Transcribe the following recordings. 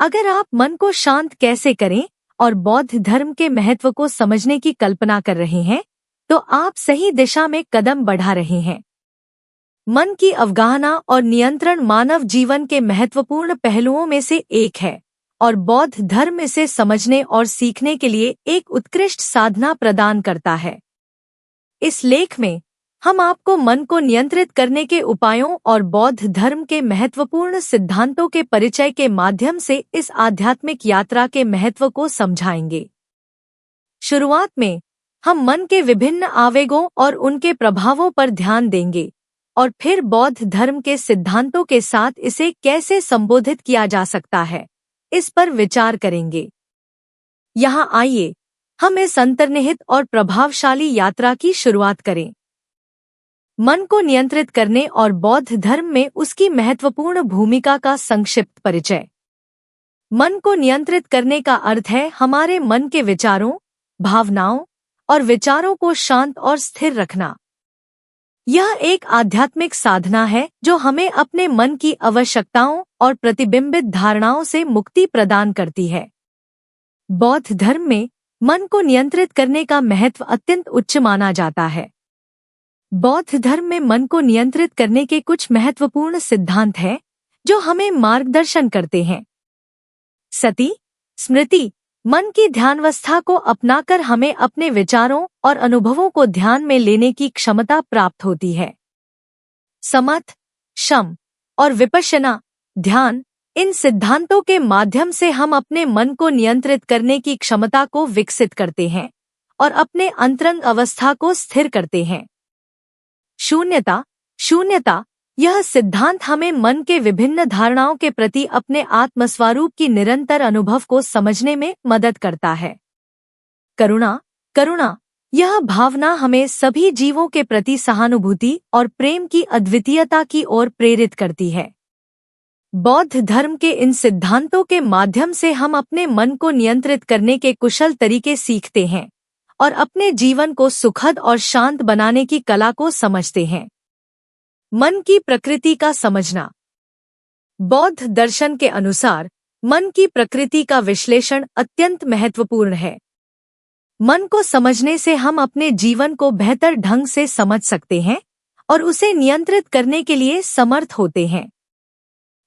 अगर आप मन को शांत कैसे करें और बौद्ध धर्म के महत्व को समझने की कल्पना कर रहे हैं, तो आप सही दिशा में कदम बढ़ा रहे हैं। मन की अवगाहना और नियंत्रण मानव जीवन के महत्वपूर्ण पहलुओं में से एक है और बौद्ध धर्म इसे समझने और सीखने के लिए एक उत्कृष्ट साधना प्रदान करता है। इस लेख में हम आपको मन को नियंत्रित करने के उपायों और बौद्ध धर्म के महत्वपूर्ण सिद्धांतों के परिचय के माध्यम से इस आध्यात्मिक यात्रा के महत्व को समझाएंगे। शुरुआत में हम मन के विभिन्न आवेगों और उनके प्रभावों पर ध्यान देंगे और फिर बौद्ध धर्म के सिद्धांतों के साथ इसे कैसे संबोधित किया जा सकता है, इस पर विचार करेंगे। यहाँ आइए हम इस अंतर्निहित और प्रभावशाली यात्रा की शुरुआत करें। मन को नियंत्रित करने और बौद्ध धर्म में उसकी महत्वपूर्ण भूमिका का संक्षिप्त परिचय। मन को नियंत्रित करने का अर्थ है हमारे मन के विचारों, भावनाओं और विचारों को शांत और स्थिर रखना। यह एक आध्यात्मिक साधना है जो हमें अपने मन की आवश्यकताओं और प्रतिबिंबित धारणाओं से मुक्ति प्रदान करती है। बौद्ध धर्म में मन को नियंत्रित करने का महत्व अत्यंत उच्च माना जाता है। बौद्ध धर्म में मन को नियंत्रित करने के कुछ महत्वपूर्ण सिद्धांत हैं जो हमें मार्गदर्शन करते हैं। सति, स्मृति, मन की ध्यानावस्था को अपनाकर हमें अपने विचारों और अनुभवों को ध्यान में लेने की क्षमता प्राप्त होती है। समथ, शम और विपश्यना, ध्यान, इन सिद्धांतों के माध्यम से हम अपने मन को नियंत्रित करने की क्षमता को विकसित करते हैं और अपने अंतरंग अवस्था को स्थिर करते हैं। शून्यता, शून्यता, यह सिद्धांत हमें मन के विभिन्न धारणाओं के प्रति अपने आत्मस्वरूप की निरंतर अनुभव को समझने में मदद करता है। करुणा, करुणा, यह भावना हमें सभी जीवों के प्रति सहानुभूति और प्रेम की अद्वितीयता की ओर प्रेरित करती है। बौद्ध धर्म के इन सिद्धांतों के माध्यम से हम अपने मन को नियंत्रित करने के कुशल तरीके सीखते हैं और अपने जीवन को सुखद और शांत बनाने की कला को समझते हैं। मन की प्रकृति का समझना। बौद्ध दर्शन के अनुसार मन की प्रकृति का विश्लेषण अत्यंत महत्वपूर्ण है। मन को समझने से हम अपने जीवन को बेहतर ढंग से समझ सकते हैं और उसे नियंत्रित करने के लिए समर्थ होते हैं।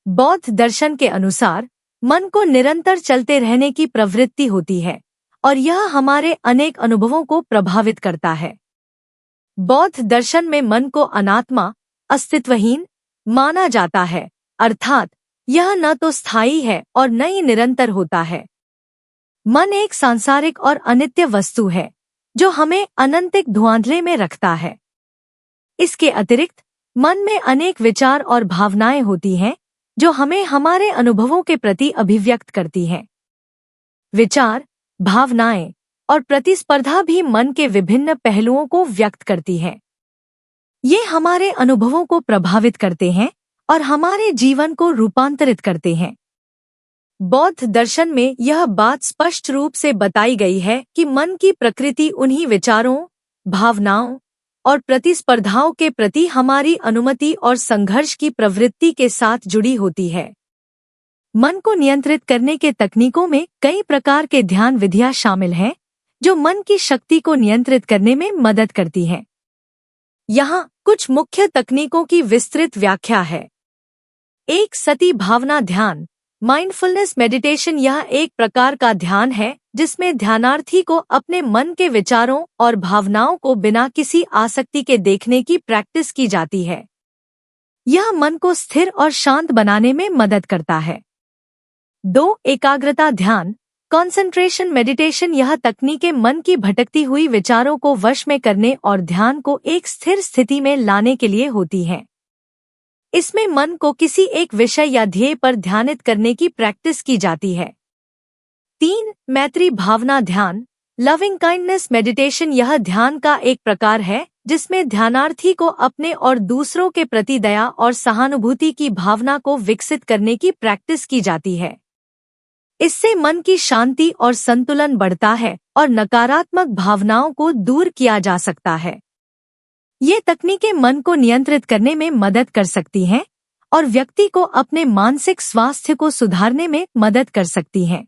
बौद्ध दर्शन के अनुसार मन को निरंतर चलते रहने की प्रवृत्ति होती है और यह हमारे अनेक अनुभवों को प्रभावित करता है। बौद्ध दर्शन में मन को अनात्मा, अस्तित्वहीन माना जाता है, अर्थात यह न तो स्थायी है और न ही निरंतर होता है। मन एक सांसारिक और अनित्य वस्तु है जो हमें अनंतिक धुआंधले में रखता है। इसके अतिरिक्त मन में अनेक विचार और भावनाएं होती हैं जो हमें हमारे अनुभवों के प्रति अभिव्यक्त करती हैं। विचार, भावनाएं और प्रतिस्पर्धा भी मन के विभिन्न पहलुओं को व्यक्त करती हैं। ये हमारे अनुभवों को प्रभावित करते हैं और हमारे जीवन को रूपांतरित करते हैं। बौद्ध दर्शन में यह बात स्पष्ट रूप से बताई गई है कि मन की प्रकृति उन्हीं विचारों, भावनाओं और प्रतिस्पर्धाओं के प्रति हमारी अनुमति और संघर्ष की प्रवृत्ति के साथ जुड़ी होती है। मन को नियंत्रित करने के तकनीकों में कई प्रकार के ध्यान विधियां शामिल हैं जो मन की शक्ति को नियंत्रित करने में मदद करती हैं। यहाँ कुछ मुख्य तकनीकों की विस्तृत व्याख्या है। एक, सति भावना ध्यान, माइंडफुलनेस मेडिटेशन। यह एक प्रकार का ध्यान है जिसमें ध्यानार्थी को अपने मन के विचारों और भावनाओं को बिना किसी आसक्ति के देखने की प्रैक्टिस की जाती है। यह मन को स्थिर और शांत बनाने में मदद करता है। 2, एकाग्रता ध्यान, कॉन्सेंट्रेशन मेडिटेशन। यह तकनीकें मन की भटकती हुई विचारों को वश में करने और ध्यान को एक स्थिर स्थिति में लाने के लिए होती हैं। इसमें मन को किसी एक विषय या ध्येय पर ध्यानित करने की प्रैक्टिस की जाती है। 3, मैत्री भावना ध्यान, लविंग काइंडनेस मेडिटेशन। यह ध्यान का एक प्रकार है जिसमें ध्यानार्थी को अपने और दूसरों के प्रति दया और सहानुभूति की भावना को विकसित करने की प्रैक्टिस की जाती है। इससे मन की शांति और संतुलन बढ़ता है और नकारात्मक भावनाओं को दूर किया जा सकता है। ये तकनीकें मन को नियंत्रित करने में मदद कर सकती हैं और व्यक्ति को अपने मानसिक स्वास्थ्य को सुधारने में मदद कर सकती हैं।